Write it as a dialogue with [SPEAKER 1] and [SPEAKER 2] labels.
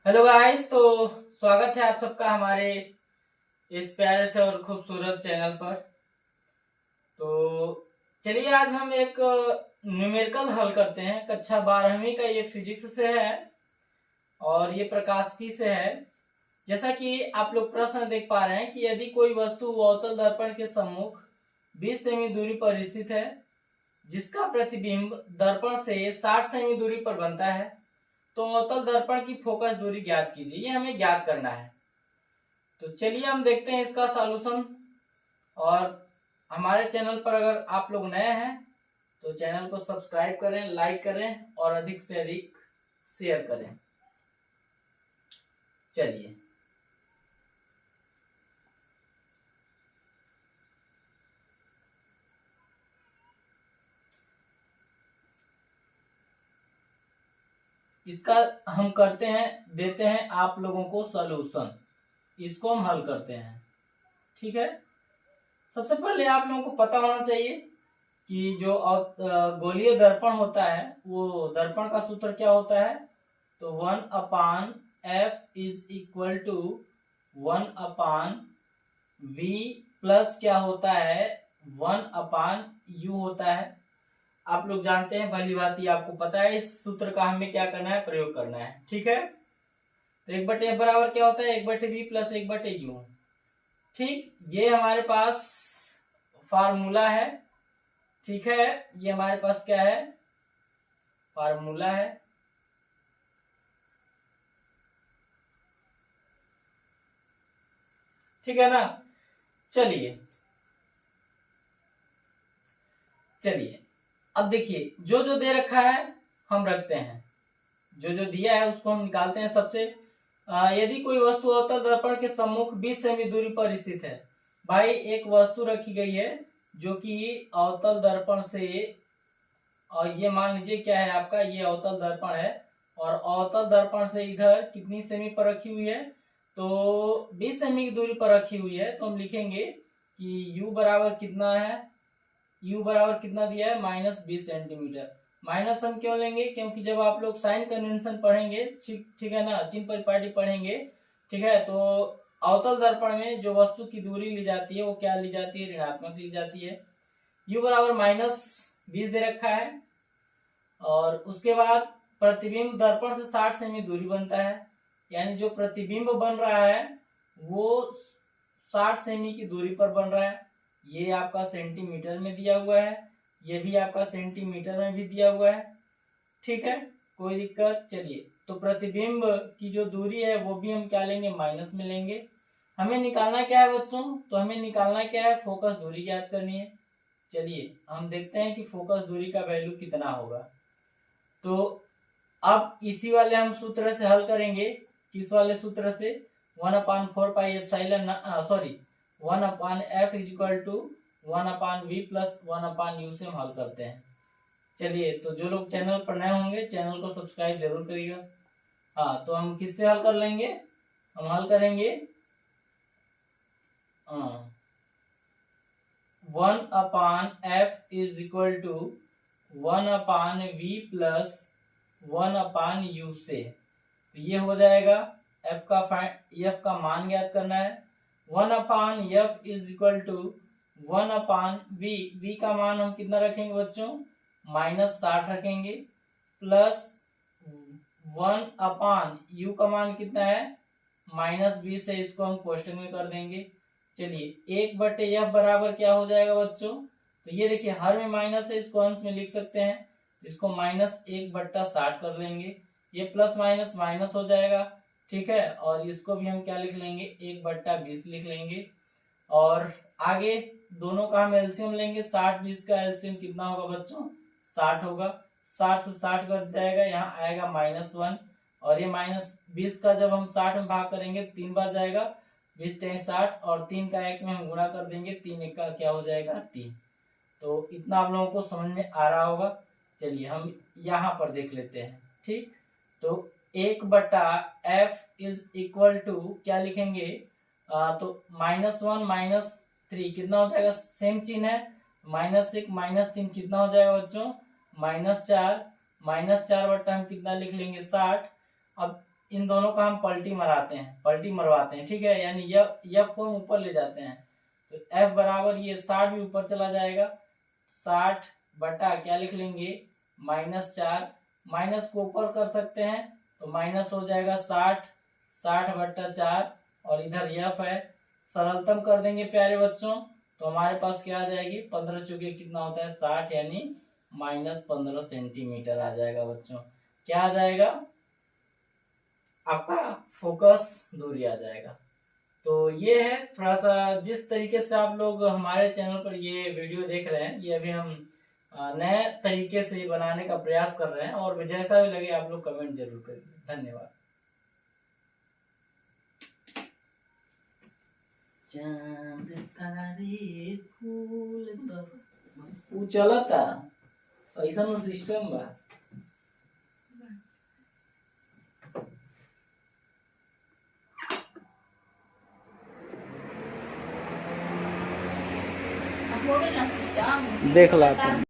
[SPEAKER 1] Hello guys. तो स्वागत है आप सबका हमारे इस प्यारे से और खूबसूरत चैनल पर। तो चलिए आज हम एक न्यूमेरिकल हल करते हैं। कक्षा 12वीं का ये फिजिक्स से है और ये प्रकाशिकी से है। जैसा कि आप लोग प्रश्न देख पा रहे हैं कि यदि कोई वस्तु अवतल दर्पण के सम्मुख 20 सेमी दूरी पर स्थित है, जिसका प्रतिबिंब दर्पण से 60 सेमी दूरी पर बनता है, तो अवतल दर्पण की फोकस दूरी ज्ञात कीजिए। ये हमें ज्ञात करना है। तो चलिए हम देखते हैं इसका सॉल्यूशन। और हमारे चैनल पर अगर आप लोग नए हैं तो चैनल को सब्सक्राइब करें, लाइक करें और अधिक से अधिक शेयर करें। चलिए इसका हम करते हैं, देते हैं आप लोगों को सॉल्यूशन। इसको हम हल करते हैं। ठीक है। सबसे पहले आप लोगों को पता होना चाहिए कि जो गोलीय दर्पण होता है वो दर्पण का सूत्र क्या होता है। तो 1/f is equal to 1/v plus क्या होता है 1/u होता है। आप लोग जानते हैं, भली भांति आपको पता है इस सूत्र का हमें क्या करना है, प्रयोग करना है। ठीक है। तो 1/f बराबर क्या होता है 1/v प्लस 1/u। ठीक, ये हमारे पास फार्मूला है। ठीक है, ये हमारे पास क्या है, फार्मूला है। ठीक है ना। चलिए चलिए अब देखिए, जो जो दे रखा है हम रखते हैं, जो जो दिया है उसको हम निकालते हैं। सबसे यदि कोई वस्तु अवतल दर्पण के सम्मुख 20 सेमी दूरी पर स्थित है। भाई एक वस्तु रखी गई है जो कि अवतल दर्पण से, और ये मान लीजिए क्या है आपका, ये अवतल दर्पण है और अवतल दर्पण से इधर कितनी सेमी पर रखी हुई है, तो 20 सेमी की दूरी पर रखी हुई है। तो हम लिखेंगे कि u बराबर कितना है, u बराबर कितना दिया है -20 सेंटीमीटर। माइनस हम क्यों लेंगे, क्योंकि जब आप लोग साइन कन्वेंशन पढ़ेंगे, ठीक है ना, चिन्ह परिपाटी पढ़ेंगे, ठीक है, तो अवतल दर्पण में जो वस्तु की दूरी ली जाती है वो क्या ली जाती है, ऋणात्मक ली जाती है। u बराबर -20 दे रखा है और उसके बाद प्रतिबिंब दर्पण से 60 सेमी दूरी बनता है, यानी जो प्रतिबिंब बन रहा है वो 60 सेमी की दूरी पर बन रहा है। ये आपका सेंटीमीटर में दिया हुआ है, ये भी आपका सेंटीमीटर में भी दिया हुआ है। ठीक है, कोई दिक्कत। चलिए, तो प्रतिबिंब की जो दूरी है वो भी हम क्या लेंगे, माइनस में लेंगे। हमें निकालना क्या है बच्चों, तो हमें निकालना क्या है, फोकस दूरी ज्ञात करनी है। चलिए हम देखते हैं कि फोकस दूरी का वैल्यू कितना होगा। तो अब इसी वाले हम सूत्र से हल करेंगे। किस वाले सूत्र से, 1/4 sorry 1/f is equal to 1/v plus 1/u से हम हल करते हैं। चलिए, तो जो लोग चैनल पर नए होंगे चैनल को सब्सक्राइब जरूर करिएगा। हाँ, तो हम किससे हल कर लेंगे, हम हल करेंगे 1/f is equal to 1/v plus 1/u से। तो ये हो जाएगा f का मान ज्ञात करना है। 1/f is equal to 1/v, v का मान हम कितना रखेंगे बच्चों, -60 रखेंगे, प्लस 1/u का मान कितना है -20 है, इसको हम कोष्टक में कर देंगे। चलिए 1/f बराबर क्या हो जाएगा बच्चों, तो ये देखिए हर में माइनस है, इसको अंश में लिख सकते हैं, इसको -1/60 कर लेंगे, ये प्लस माइनस माइनस हो जाएगा। ठीक है, और इसको भी हम क्या लिख लेंगे, 1/20 लिख लेंगे। और आगे दोनों का हम एलसीएम लेंगे, 60-20 का एलसीएम कितना होगा बच्चों, 60 होगा। 60 से 60 कट जाएगा, यहाँ आएगा -1, और ये -20 का जब हम 60 में भाग करेंगे 3 बार जाएगा, 20 × 60, और 3 का 1 में हम गुणा कर देंगे, 3 1 का क्या हो जाएगा 3। तो इतना आप लोगों को समझ में आ रहा होगा। चलिए हम यहाँ पर देख लेते हैं। ठीक, तो 1/f इज इक्वल टू क्या लिखेंगे, तो -1 -3 कितना हो जाएगा, सेम चिन्ह है, -1 -3 कितना हो जाएगा बच्चों, -4। -4 बट्टा हम कितना लिख लेंगे 60। अब इन दोनों का हम पलटी मरवाते हैं, ठीक है। यानी F को हम ऊपर ले जाते हैं, तो F बराबर ये 60 भी ऊपर चला जाएगा, 60 बटा क्या लिख लेंगे -4, माइनस को ऊपर कर सकते हैं तो माइनस हो जाएगा 60 बटा 4, और इधर F है, सरलतम कर देंगे प्यारे बच्चों, तो हमारे पास क्या आ जाएगी 15 चुके कितना होता है 60, यानी -15 सेंटीमीटर आ जाएगा बच्चों। क्या आ जाएगा आपका फोकस दूरी आ जाएगा। तो ये है थोड़ा सा, जिस तरीके से आप लोग हमारे चैनल पर ये वीडियो देख रहे हैं, ये अभी हम नए तरीके से बनाने का प्रयास कर रहे हैं, और जैसा भी लगे आप लोग कमेंट जरूर करिए। धन्यवाद। चांद तारे फूल सब ऊ चलता ऐसा नो सिस्टम बा। देख ला।